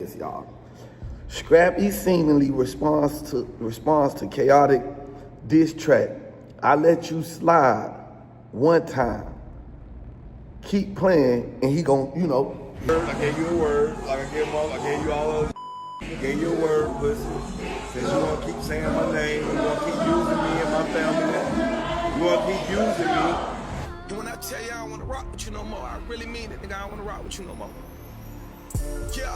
this, y'all. Scrappy seemingly responds to Khaotic diss track. I let you slide one time. Keep playing, and he gon', you know. I gave you a word, like I gave you all of gave you a word, pussy. Since you wanna keep saying my name, you wanna keep using me and my family, you wanna keep using me. And when I tell you I don't wanna rock with you no more, I really mean it, nigga, I don't wanna rock with you no more. Yeah,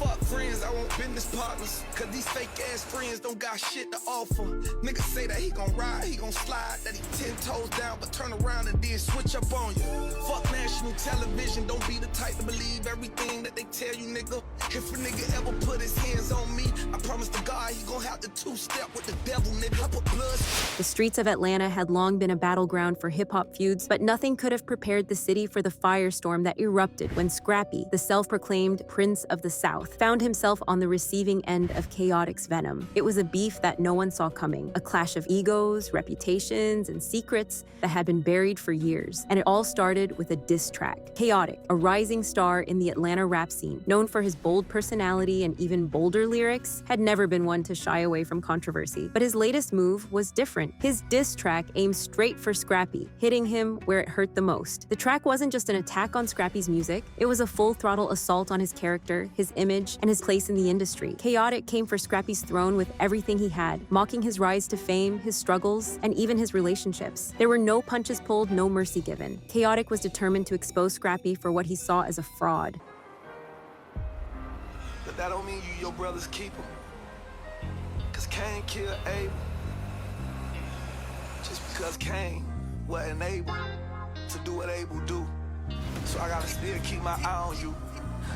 fuck friends, I want business partners. Cause these fake ass friends don't got shit to offer. Niggas say that he gon' ride, he gon' slide, that he 10 toes down, but turn around and then switch up on you. Fuck national television, don't be the type to believe everything that they tell you, nigga. If a nigga ever put his hands on me, I promise to God he gon' have to two-step with the devil, nigga. I put blood. The streets of Atlanta had long been a battleground for hip-hop feuds, but nothing could have prepared the city for the firestorm that erupted when Scrappy, the self-proclaimed Prince of the South, found himself on the receiving end of Khaotic's venom. It was a beef that no one saw coming, a clash of egos, reputations, and secrets that had been buried for years. And it all started with a diss track. Khaotic, a rising star in the Atlanta rap scene, known for his bold personality and even bolder lyrics, had never been one to shy away from controversy. But his latest move was different. His diss track aimed straight for Scrappy, hitting him where it hurt the most. The track wasn't just an attack on Scrappy's music, it was a full-throttle assault on his character, his image, and his place in the industry. Khaotic came for Scrappy's throne with everything he had, mocking his rise to fame, his struggles, and even his relationships. There were no punches pulled, no mercy given. Khaotic was determined to expose Scrappy for what he saw as a fraud. But that don't mean you your brother's keeper. Cause Cain killed Abel. Just because Cain wasn't able to do what Abel do. So I gotta still keep my eye on you.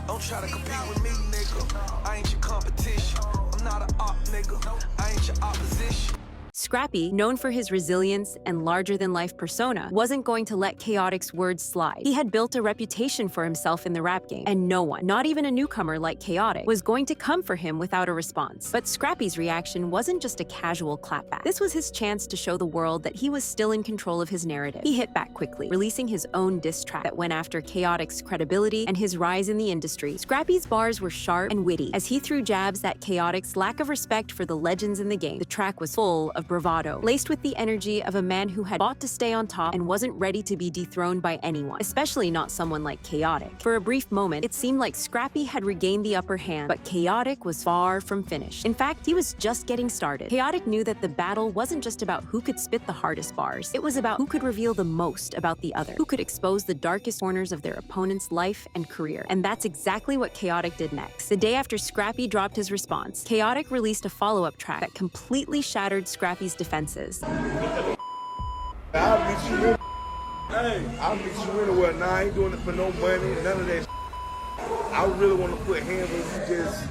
Don't try to compete with me, nigga. I ain't your competition. I'm not an op, nigga. I ain't your opposition. Scrappy, known for his resilience and larger-than-life persona, wasn't going to let Khaotic's words slide. He had built a reputation for himself in the rap game, and no one, not even a newcomer like Khaotic, was going to come for him without a response. But Scrappy's reaction wasn't just a casual clapback. This was his chance to show the world that he was still in control of his narrative. He hit back quickly, releasing his own diss track that went after Khaotic's credibility and his rise in the industry. Scrappy's bars were sharp and witty, as he threw jabs at Khaotic's lack of respect for the legends in the game. The track was full of bravado, laced with the energy of a man who had fought to stay on top and wasn't ready to be dethroned by anyone, especially not someone like Khaotic. For a brief moment, it seemed like Scrappy had regained the upper hand, but Khaotic was far from finished. In fact, he was just getting started. Khaotic knew that the battle wasn't just about who could spit the hardest bars. It was about who could reveal the most about the other, who could expose the darkest corners of their opponent's life and career. And that's exactly what Khaotic did next. The day after Scrappy dropped his response, Khaotic released a follow-up track that completely shattered Scrappy's defenses. I'll beat you in. Hey, I'll beat you anywhere. Nah, I ain't doing it for no money, none of that. I really want to put hands on you just,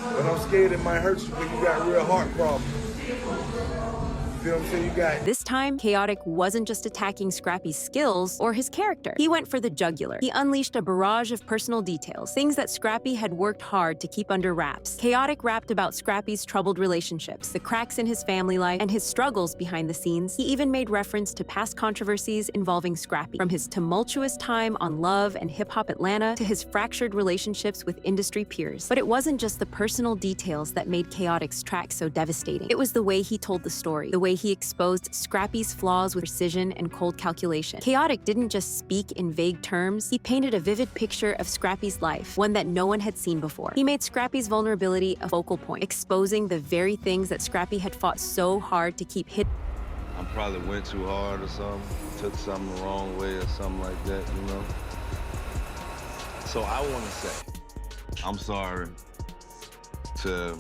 but I'm scared it might hurt you because you got real heart problems. You know what I'm saying? You got. This time, Khaotic wasn't just attacking Scrappy's skills or his character. He went for the jugular. He unleashed a barrage of personal details, things that Scrappy had worked hard to keep under wraps. Khaotic rapped about Scrappy's troubled relationships, the cracks in his family life, and his struggles behind the scenes. He even made reference to past controversies involving Scrappy, from his tumultuous time on Love and Hip Hop Atlanta to his fractured relationships with industry peers. But it wasn't just the personal details that made Khaotic's track so devastating. It was the way he told the story, the way he exposed Scrappy's flaws with precision and cold calculation. Khaotic didn't just speak in vague terms, he painted a vivid picture of Scrappy's life, one that no one had seen before. He made Scrappy's vulnerability a focal point, exposing the very things that Scrappy had fought so hard to keep hidden. I probably went too hard or something, took something the wrong way or something like that, you know? So I want to say, I'm sorry to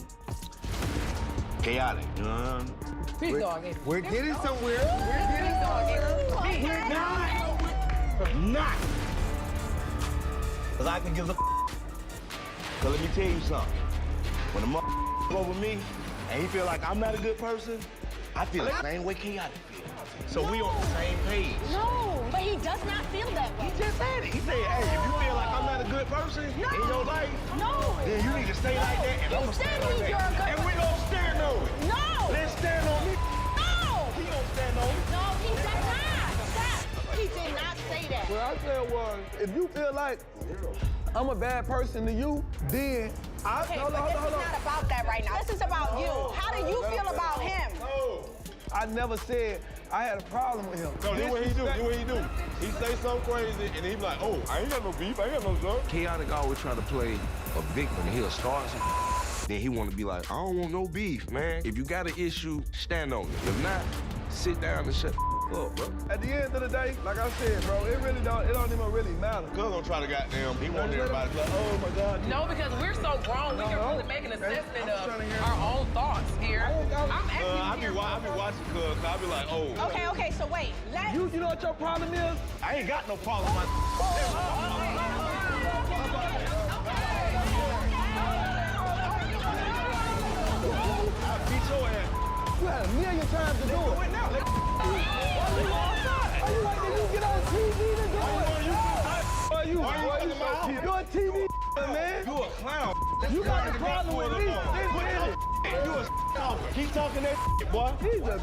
Khaotic, you know what I mean? We're getting somewhere. We're getting somewhere. We're not. Cause I can give a So let me tell you something. When a mother over me and he feel like I'm not a good person, I feel the same way Khaotic feel. So we on the same page. No, but he does not feel that way. He just said it. He said, hey, if you feel like I'm not a good person in your life, then you need to stay like that, and I'm gonna stay like that. And we gonna stand on it. No! Let's stand on it. No! He gonna stand on it. No, he did not. Stop. He did not say that. What I said was, if you feel like I'm a bad person to you, then Okay, but this is not about that right now. This is about you. How do you feel about him? I never said I had a problem with him. No, this what he do. This what he do. He say something crazy, and he be like, oh, I ain't got no beef. I ain't got no stuff. Khaotic always try to play a victim. He'll start some then he want to be like, I don't want no beef, man. If you got an issue, stand on it. If not, sit down and shut the up, bro. At the end of the day, like I said, bro, it don't even really matter. Cuz gonna try to goddamn, he want everybody to be like, oh my God. No, because we're so grown, we can really make an assessment of our own thoughts here. I'm actually I be watching cuz I be like, oh. Okay, so wait. You know what your problem is? I ain't got no problem with my I'll beat your ass. You had a million times to do it. Do it now. Why you like that you get on TV to do it? You're a TV man. You a clown. You got a problem with me. You a talker. Keep talking that boy. He's a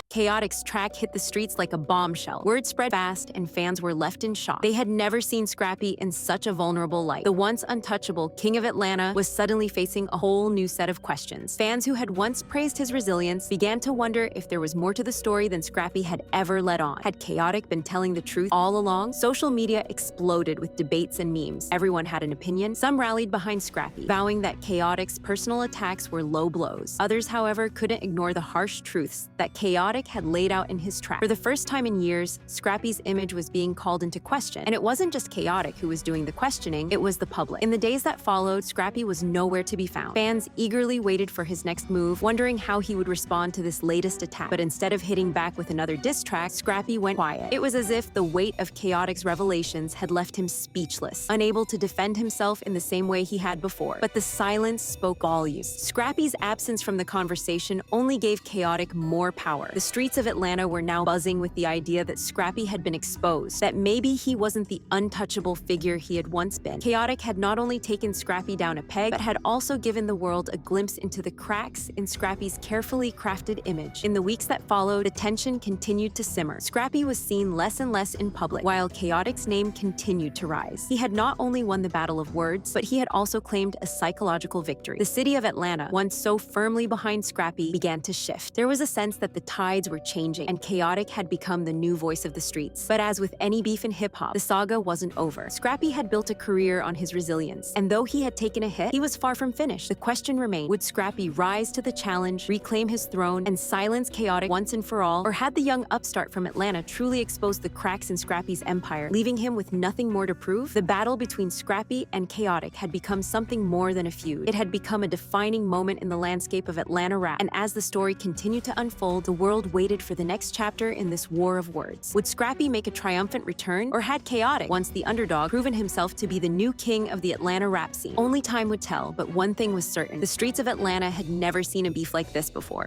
Khaotic's track hit the streets like a bombshell. Word spread fast, and fans were left in shock. They had never seen Scrappy in such a vulnerable light. The once untouchable King of Atlanta was suddenly facing a whole new set of questions. Fans who had once praised his resilience began to wonder if there was more to the story than Scrappy had ever let on. Had Khaotic been telling the truth all along? Social media exploded with debates and memes. Everyone had an opinion. Some rallied behind Scrappy, vowing that Khaotic's personal attacks were low blows. Others, however, couldn't ignore the harsh truths that Khaotic had laid out in his track. For the first time in years, Scrappy's image was being called into question. And it wasn't just Khaotic who was doing the questioning, it was the public. In the days that followed, Scrappy was nowhere to be found. Fans eagerly waited for his next move, wondering how he would respond to this latest attack. But instead of hitting back with another diss track, Scrappy went quiet. It was as if the weight of Khaotic's revelations had left him speechless, unable to defend himself in the same way he had before. But the silence spoke volumes. Scrappy's absence from the conversation only gave Khaotic more power. The streets of Atlanta were now buzzing with the idea that Scrappy had been exposed, that maybe he wasn't the untouchable figure he had once been. Khaotic had not only taken Scrappy down a peg, but had also given the world a glimpse into the cracks in Scrappy's carefully crafted image. In the weeks that followed, the tension continued to simmer. Scrappy was seen less and less in public, while Khaotic's name continued to rise. He had not only won the battle of words, but he had also claimed a psychological victory. The city of Atlanta, once so firmly behind Scrappy, began to shift. There was a sense that the tides were changing, and Khaotic had become the new voice of the streets. But as with any beef in hip-hop, the saga wasn't over. Scrappy had built a career on his resilience, and though he had taken a hit, he was far from finished. The question remained, would Scrappy rise to the challenge, reclaim his throne, and silence Khaotic once and for all? Or had the young upstart from Atlanta truly exposed the cracks in Scrappy's empire, leaving him with nothing more to prove? The battle between Scrappy and Khaotic had become something more than a feud. It had become a defining moment in the landscape of Atlanta rap, and as the story continued to unfold, the world waited for the next chapter in this war of words. Would Scrappy make a triumphant return, or had Khaotic, once the underdog, proven himself to be the new king of the Atlanta rap scene? Only time would tell, but one thing was certain. The streets of Atlanta had never seen a beef like this before.